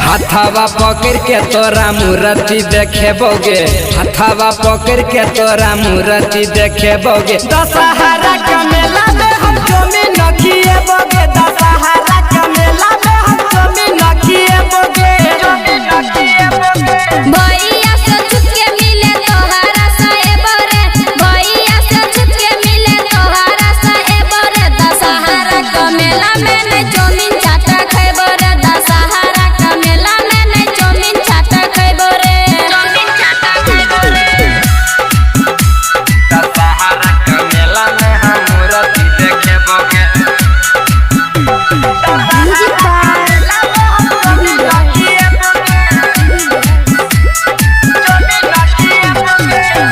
हथवा पकड़ के तोरा मूर्ति देखेबोगे, हथवा पकड़ के तोरा मूर्ति देखेबोगे। दशहरा का मेला में हम जमीन खिएबोगे, दशहरा का मेला में हम जमीन खिएबोगे। भैया से छुप के मिले तोहरा साहेब रे, भैया से छुप के मिले तोहरा साहेब रे। दशहरा का मेला में नहीं जमीन चाटा खैबो रे, दशहरा का मेला में नहीं जमीन चाटा खैबो रे, जमीन चाटा खैबो रे। दशहरा का मेला में हम मूर्ति देखेबोगे।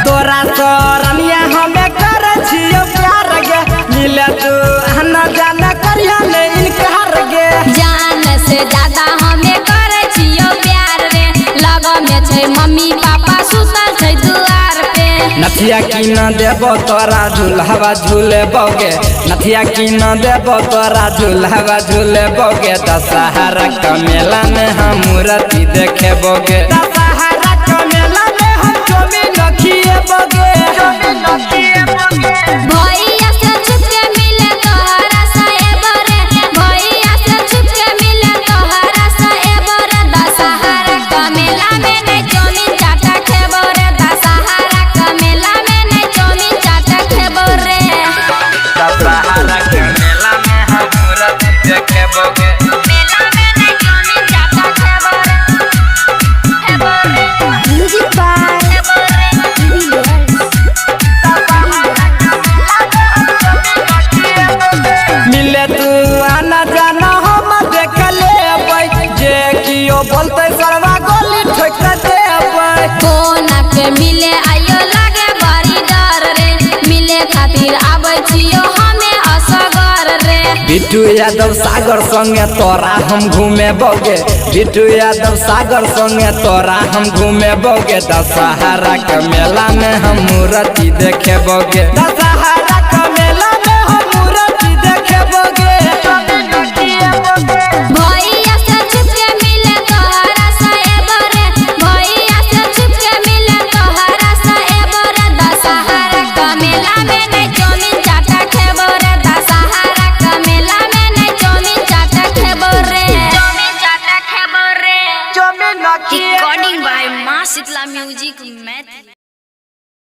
तोरा सोरनिया हमें कर छियो प्यार गे, मिले तू न जाना करिया ले इनकार गे। जान से ज्यादा हमें करे छियो प्यार रे, लगा में छै मम्मी पापा सुतल छै दुआर पे। नथिया की न देबो तोरा झूलहवा झूलेबोगे, नथिया की न देबो तोरा झूलहवा झूलेबोगे। दशहरा का मेला में हम मूर्ति देखेबोगे, दशहरा का मेला में हम जमीन खिएबोगे। भैया से छुप के मिले तोहरा साहेब रे, भैया से छुप के मिले तोहरा साहेब रे। दशहरा का मेला में नहीं जमीन चाटा खेबो रे, दशहरा का मेला में नहीं जमीन चाटा खेबो रे। दशहरा के मेला में हम मूर्ति देखेबोगे, मेला में नहीं जमीन चाटा खेबो रे, खेबो रे। म्यूजिक बाय खेबो रे। मिले तू आना जाना हम देख लेबै, जे कियो बोलते सरवा गोली ठोक देबै। कोना के मिले आयो लागे बड़ी डर रे, मिले खातिर आबै छियो हमें असगर रे। बिट्टू यादव सागर संगे तोरा हम घूमेबोगे, बिट्टू यादव सागर संगे तोरा हम घूमेबोगे। दशहरा का मेला में हम मूर्ति देखेबोगे, दशहरा का मेला में हम मूर्ति देखेबोगे। भैया से छुप के मिले तोहरा साहेब रे, भैया से छुप के मिले तोहरा साहेब रे। दशहरा का मेला में नहीं जमीन चाटा खेबो रे, दशहरा का मेला में नहीं जमीन चाटा खेबो रे, जमीन चाटा खेबो रे। जमीन रिकॉर्डिंग बाय मां शीतला म्यूजिक मैथिली।